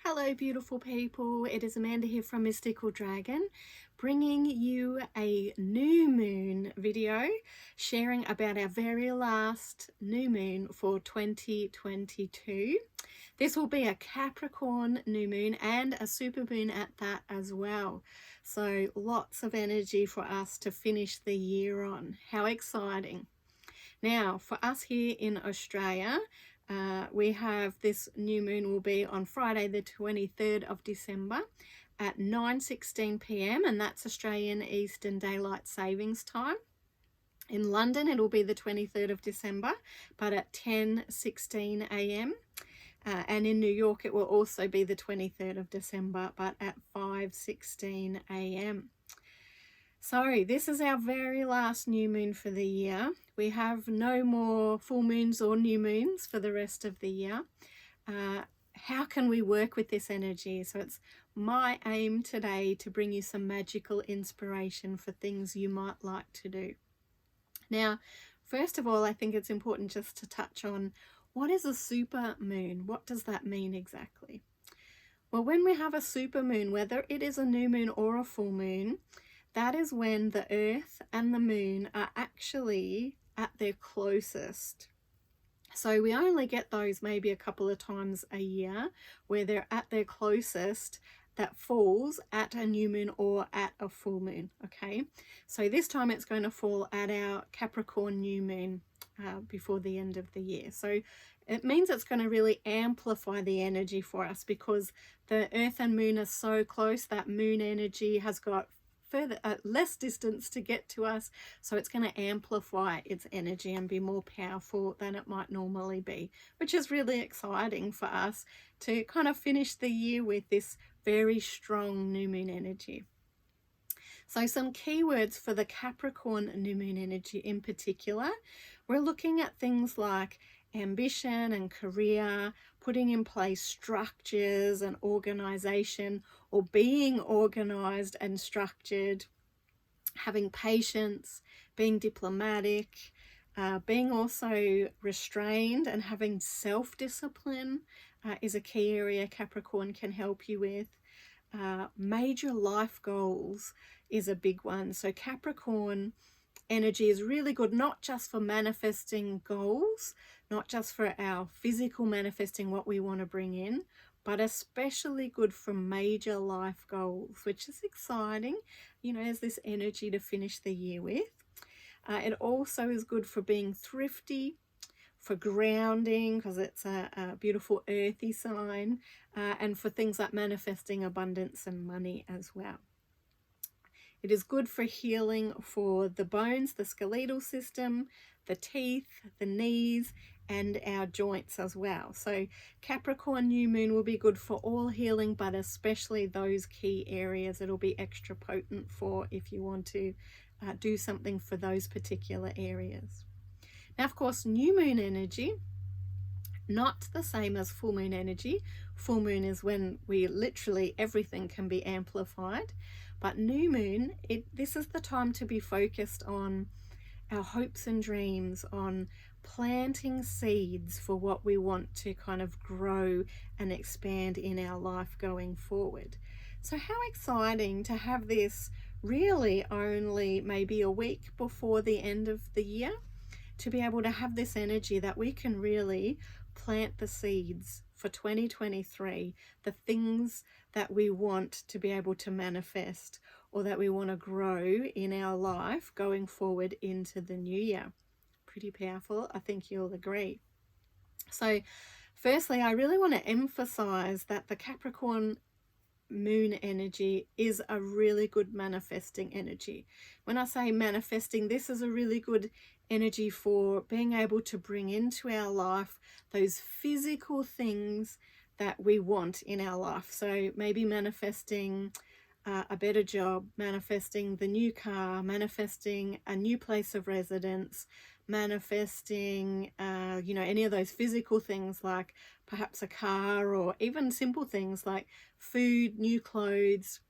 Hello beautiful people, it is Amanda here from Mystical Dragon, bringing you a new moon video sharing about our very last new moon for 2022. This will be a Capricorn new moon and a super moon at that as well. So lots of energy for us to finish the year on. How exciting. Now for us here in Australia, we have this new moon will be on Friday the 23rd of December at 9:16 p.m. and that's Australian Eastern Daylight Savings Time. In London it'll be the 23rd of December but at 10:16 a.m. And in New York it will also be the 23rd of December but at 5:16 a.m. So this is our very last new moon for the year. We have no more full moons or new moons for the rest of the year. How can we work with this energy? So it's my aim today to bring you some magical inspiration for things you might like to do. Now, first of all, I think it's important just to touch on what is a super moon? What does that mean exactly? Well, when we have a super moon, whether it is a new moon or a full moon, that is when the earth and the moon are actually at their closest. So we only get those maybe a couple of times a year where they're at their closest that falls at a new moon or at a full moon. Okay, so this time it's going to fall at our Capricorn new moon before the end of the year. So it means it's going to really amplify the energy for us because the earth and moon are so close. That moon energy has got further less distance to get to us, so it's going to amplify its energy and be more powerful than it might normally be, which is really exciting for us to kind of finish the year with this very strong new moon energy. So some keywords for the Capricorn new moon energy in particular, we're looking at things like ambition and career, putting in place structures and organization, or being organized and structured, having patience, being diplomatic, being also restrained and having self-discipline is a key area Capricorn can help you with. Major life goals is a big one. So Capricorn energy is really good, not just for manifesting goals, not just for our physical manifesting what we want to bring in, but especially good for major life goals, which is exciting. You know, there's this energy to finish the year with. It also is good for being thrifty, for grounding, because it's a beautiful earthy sign, and for things like manifesting abundance and money as well. It is good for healing for the bones, the skeletal system, the teeth, the knees, and our joints as well. So Capricorn new moon will be good for all healing, but especially those key areas it'll be extra potent for if you want to do something for those particular areas. Now, of course, new moon energy, not the same as full moon energy. Full moon is when we literally everything can be amplified. But new moon, this is the time to be focused on our hopes and dreams, on planting seeds for what we want to kind of grow and expand in our life going forward. So how exciting to have this really only maybe a week before the end of the year, to be able to have this energy that we can really plant the seeds for 2023, the things that we want to be able to manifest or that we want to grow in our life going forward into the new year. Pretty powerful, I think you'll agree. So firstly, I really want to emphasize that the Capricorn moon energy is a really good manifesting energy. When I say manifesting, this is a really good energy for being able to bring into our life those physical things that we want in our life. So maybe manifesting a better job, manifesting the new car, manifesting a new place of residence, manifesting you know, any of those physical things like perhaps a car, or even simple things like food, new clothes,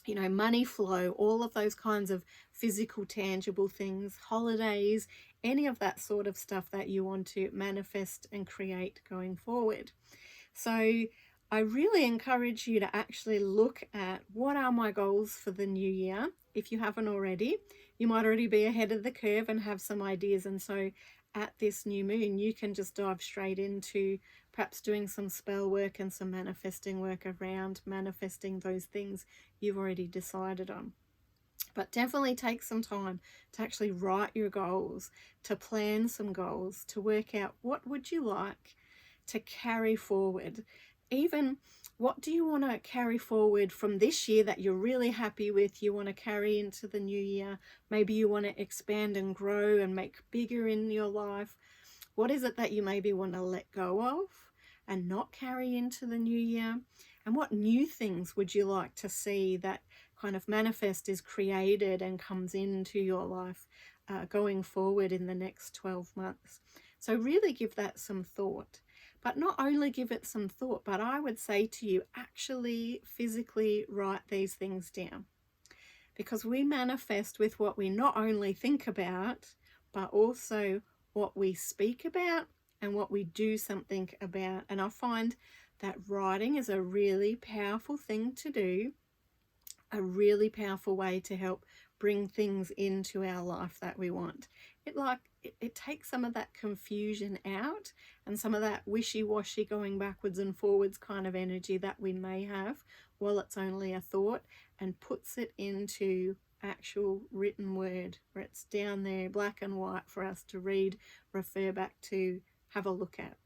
you know, money flow, all of those kinds of physical tangible things, holidays, any of that sort of stuff that you want to manifest and create going forward. So I really encourage you to actually look at what are my goals for the new year. If you haven't already, you might already be ahead of the curve and have some ideas. And so at this new moon, you can just dive straight into perhaps doing some spell work and some manifesting work around manifesting those things you've already decided on. But definitely take some time to actually write your goals, to plan some goals, to work out what would you like to carry forward. Even what do you want to carry forward from this year that you're really happy with, you want to carry into the new year? Maybe you want to expand and grow and make bigger in your life. What is it that you maybe want to let go of and not carry into the new year? And what new things would you like to see that kind of manifest, is created and comes into your life going forward in the next 12 months? So really give that some thought. But not only give it some thought, but I would say to you, actually physically write these things down. Because we manifest with what we not only think about, but also what we speak about and what we do something about. And I find that writing is a really powerful thing to do, a really powerful way to help bring things into our life that we want. It takes some of that confusion out and some of that wishy-washy going backwards and forwards kind of energy that we may have while it's only a thought, and puts it into actual written word where it's down there black and white for us to read, refer back to, have a look at.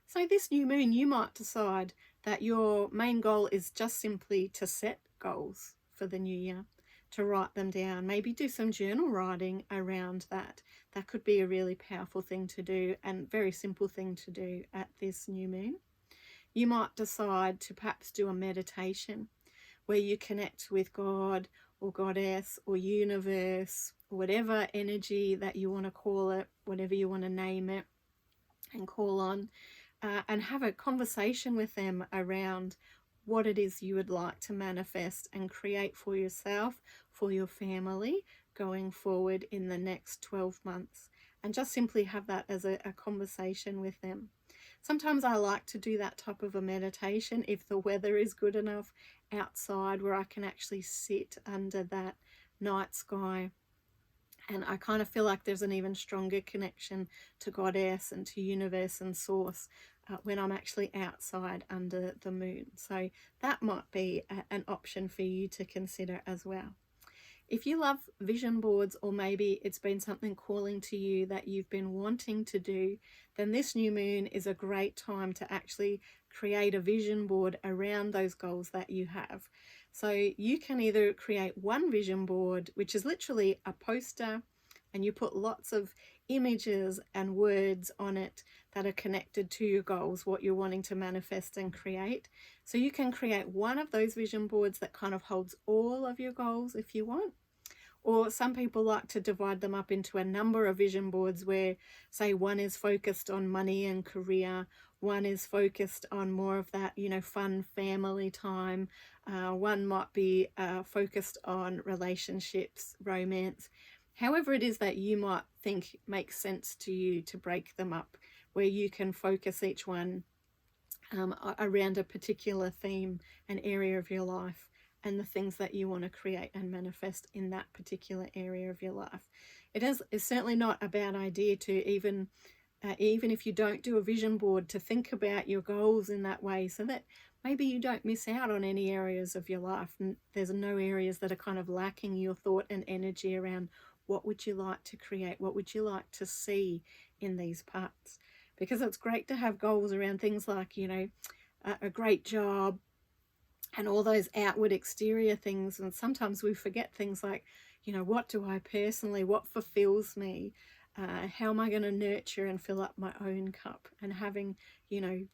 So this new moon, you might decide that your main goal is just simply to set goals for the new year, to write them down, maybe do some journal writing around that. That could be a really powerful thing to do and very simple thing to do at this new moon. You might decide to perhaps do a meditation where you connect with God or Goddess or universe, or whatever energy that you want to call it, whatever you want to name it and call on, and have a conversation with them around what it is you would like to manifest and create for yourself, for your family, going forward in the next 12 months. And just simply have that as a conversation with them. Sometimes I like to do that type of a meditation if the weather is good enough outside, where I can actually sit under that night sky. And I kind of feel like there's an even stronger connection to Goddess and to universe and source when I'm actually outside under the moon. So that might be an option for you to consider as well. If you love vision boards, or maybe it's been something calling to you that you've been wanting to do, then this new moon is a great time to actually create a vision board around those goals that you have. So you can either create one vision board, which is literally a poster, and you put lots of images and words on it that are connected to your goals, what you're wanting to manifest and create. So you can create one of those vision boards that kind of holds all of your goals if you want. Or some people like to divide them up into a number of vision boards where, say, one is focused on money and career, one is focused on more of that, fun family time. One might be focused on relationships, romance. However it is that you might think makes sense to you to break them up, where you can focus each one around a particular theme, an area of your life, and the things that you want to create and manifest in that particular area of your life. It's certainly not a bad idea to even if you don't do a vision board, to think about your goals in that way, so that maybe you don't miss out on any areas of your life, and there's no areas that are kind of lacking your thought and energy around what would you like to create, what would you like to see in these parts. Because it's great to have goals around things like, a great job, and all those outward exterior things. And sometimes we forget things like, what do I personally, what fulfills me? How am I going to nurture and fill up my own cup? And having,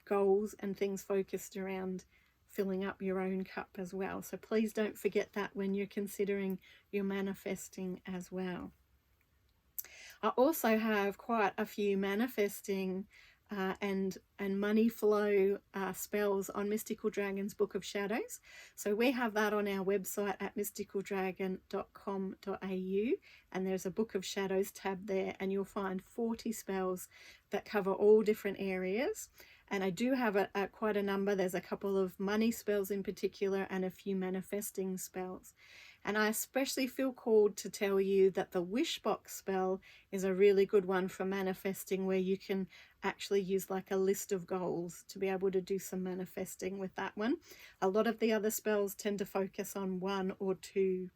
goals and things focused around filling up your own cup as well. So please don't forget that when you're considering your manifesting as well. I also have quite a few manifesting and money flow spells on Mystical Dragon's Book of Shadows. So we have that on our website at mysticaldragon.com.au, and there's a Book of Shadows tab there, and you'll find 40 spells that cover all different areas. And I do have quite a number. There's a couple of money spells in particular and a few manifesting spells. And I especially feel called to tell you that the wish box spell is a really good one for manifesting, where you can actually use like a list of goals to be able to do some manifesting with that one. A lot of the other spells tend to focus on one or two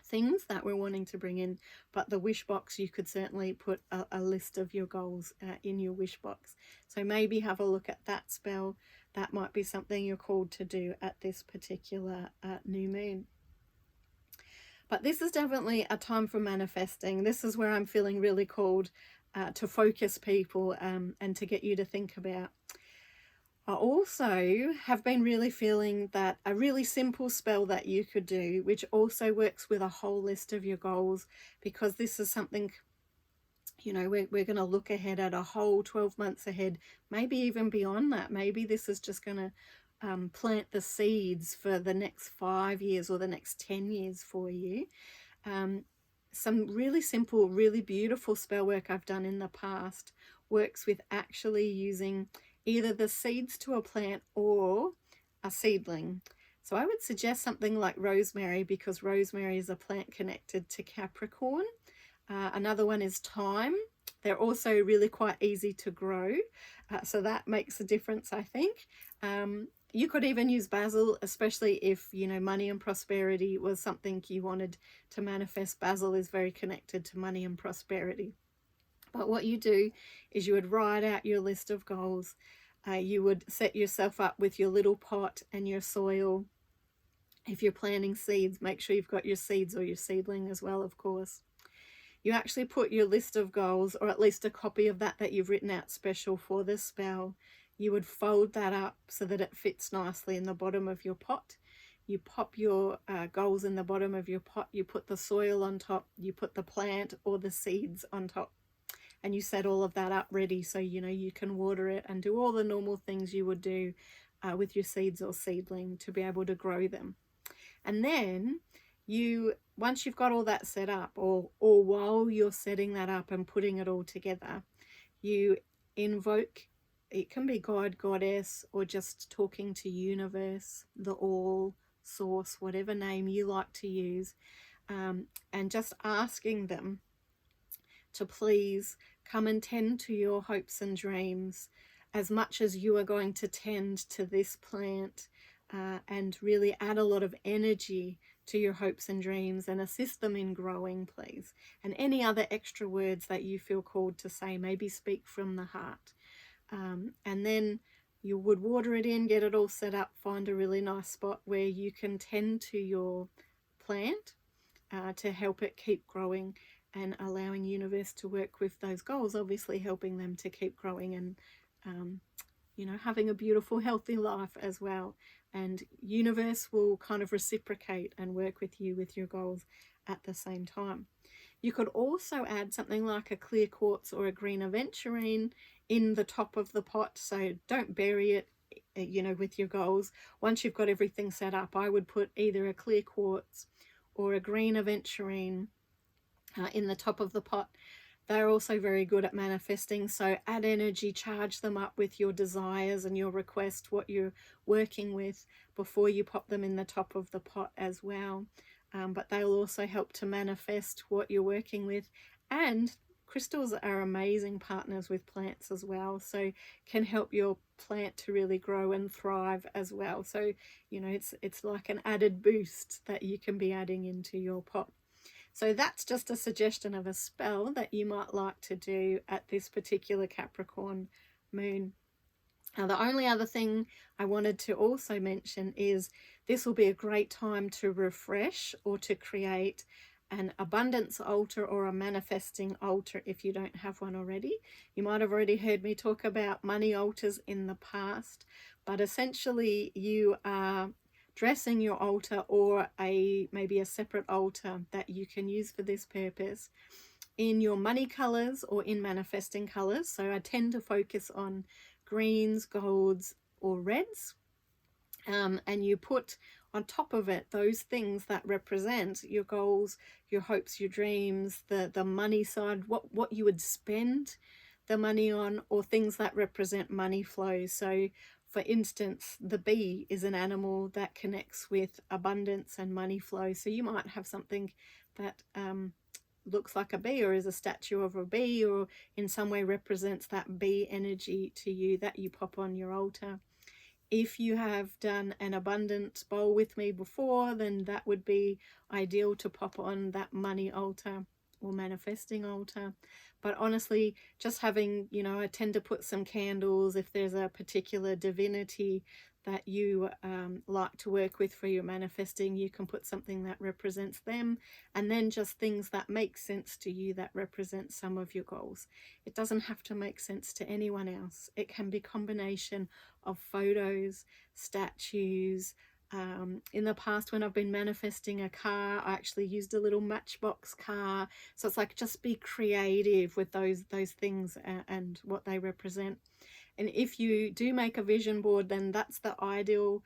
things that we're wanting to bring in, but the wish box, you could certainly put a list of your goals in your wish box. So maybe have a look at that spell. That might be something you're called to do at this particular new moon. But this is definitely a time for manifesting. This is where I'm feeling really called to focus people and to get you to think about. I also have been really feeling that a really simple spell that you could do, which also works with a whole list of your goals, because this is something, you know, we're going to look ahead at a whole 12 months ahead, maybe even beyond that. Maybe this is just going to plant the seeds for the next 5 years or the next 10 years for you. Some really simple, really beautiful spell work I've done in the past works with actually using either the seeds to a plant or a seedling. So I would suggest something like rosemary, because rosemary is a plant connected to Capricorn. Another one is thyme. They're also really quite easy to grow, so that makes a difference, I think. You could even use basil, especially if, you know, money and prosperity was something you wanted to manifest. Basil is very connected to money and prosperity. But what you do is you would write out your list of goals. You would set yourself up with your little pot and your soil. If you're planting seeds, make sure you've got your seeds or your seedling as well, of course. You actually put your list of goals, or at least a copy of that you've written out special for this spell. You would fold that up so that it fits nicely in the bottom of your pot. You pop your goals in the bottom of your pot. You put the soil on top. You put the plant or the seeds on top. And you set all of that up ready, so you know you can water it and do all the normal things you would do with your seeds or seedling to be able to grow them. And then once you've got all that set up, or while you're setting that up and putting it all together, you invoke, it can be God, Goddess, or just talking to universe, the all, source, whatever name you like to use, and just asking them to please come and tend to your hopes and dreams as much as you are going to tend to this plant, and really add a lot of energy to your hopes and dreams and assist them in growing, please. And any other extra words that you feel called to say, maybe speak from the heart. And then you would water it in, get it all set up, find a really nice spot where you can tend to your plant to help it keep growing, and allowing universe to work with those goals, obviously helping them to keep growing and you know, having a beautiful, healthy life as well. And universe will kind of reciprocate and work with you with your goals at the same time. You could also add something like a clear quartz or a green aventurine in the top of the pot, so don't bury it, you know, with your goals. Once you've got everything set up, I would put either a clear quartz or a green aventurine in the top of the pot. They're also very good at manifesting, so add energy, charge them up with your desires and your request, what you're working with, before you pop them in the top of the pot as well. But they'll also help to manifest what you're working with. And crystals are amazing partners with plants as well, so can help your plant to really grow and thrive as well. So, you know, it's like an added boost that you can be adding into your pot. So that's just a suggestion of a spell that you might like to do at this particular Capricorn moon. Now, the only other thing I wanted to also mention is this will be a great time to refresh or to create an abundance altar or a manifesting altar if you don't have one already. You might have already heard me talk about money altars in the past, but essentially you are dressing your altar, or maybe a separate altar that you can use for this purpose, in your money colors or in manifesting colors. So I tend to focus on greens, golds, or reds, and you put on top of it those things that represent your goals, your hopes, your dreams, the money side, what you would spend the money on, or things that represent money flow. So for instance, the bee is an animal that connects with abundance and money flow. So you might have something that looks like a bee, or is a statue of a bee, or in some way represents that bee energy to you, that you pop on your altar. If you have done an abundance bowl with me before, then that would be ideal to pop on that money altar or manifesting altar. But honestly, just having, you know, I tend to put some candles if there's a particular divinity that you like to work with for your manifesting. You can put something that represents them, and then just things that make sense to you that represent some of your goals. It doesn't have to make sense to anyone else. It can be a combination of photos, statues. In the past, when I've been manifesting a car, I actually used a little matchbox car. So it's like, just be creative with those things and what they represent. And if you do make a vision board, then that's the ideal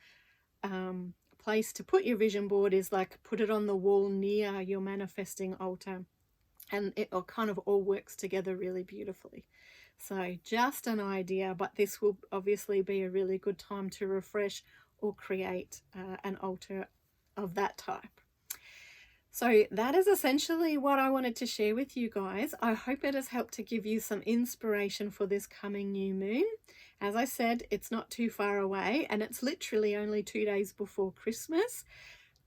place to put your vision board, is like put it on the wall near your manifesting altar, and it kind of all works together really beautifully. So just an idea, but this will obviously be a really good time to refresh or create an altar of that type. So that is essentially what I wanted to share with you guys. I hope it has helped to give you some inspiration for this coming new moon. As I said, it's not too far away, and it's literally only 2 days before Christmas.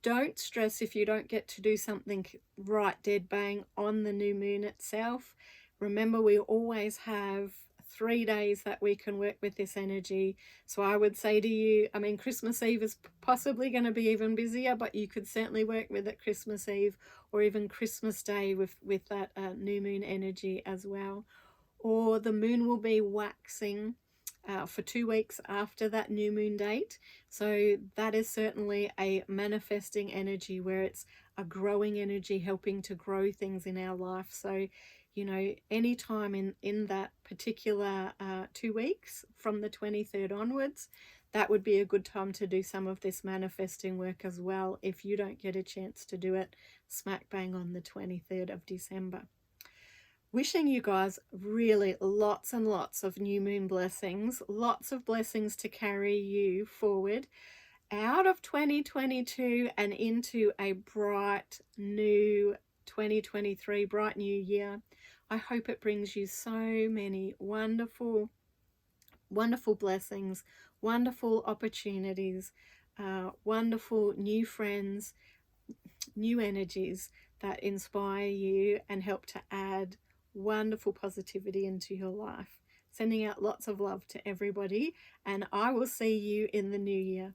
Don't stress if you don't get to do something right dead bang on the new moon itself. Remember, we always have 3 days that we can work with this energy. So I would say to you, I mean, Christmas Eve is possibly going to be even busier, but you could certainly work with it Christmas Eve, or even Christmas Day with that new moon energy as well. Or the moon will be waxing for 2 weeks after that new moon date. So that is certainly a manifesting energy, where it's a growing energy, helping to grow things in our life. So, you know, anytime in that particular 2 weeks from the 23rd onwards, that would be a good time to do some of this manifesting work as well, if you don't get a chance to do it smack bang on the 23rd of December. Wishing you guys really lots and lots of new moon blessings, lots of blessings to carry you forward out of 2022 and into a bright new 2023, bright new year. I hope it brings you so many wonderful, wonderful blessings, wonderful opportunities, wonderful new friends, new energies that inspire you and help to add wonderful positivity into your life. Sending out lots of love to everybody, and I will see you in the new year.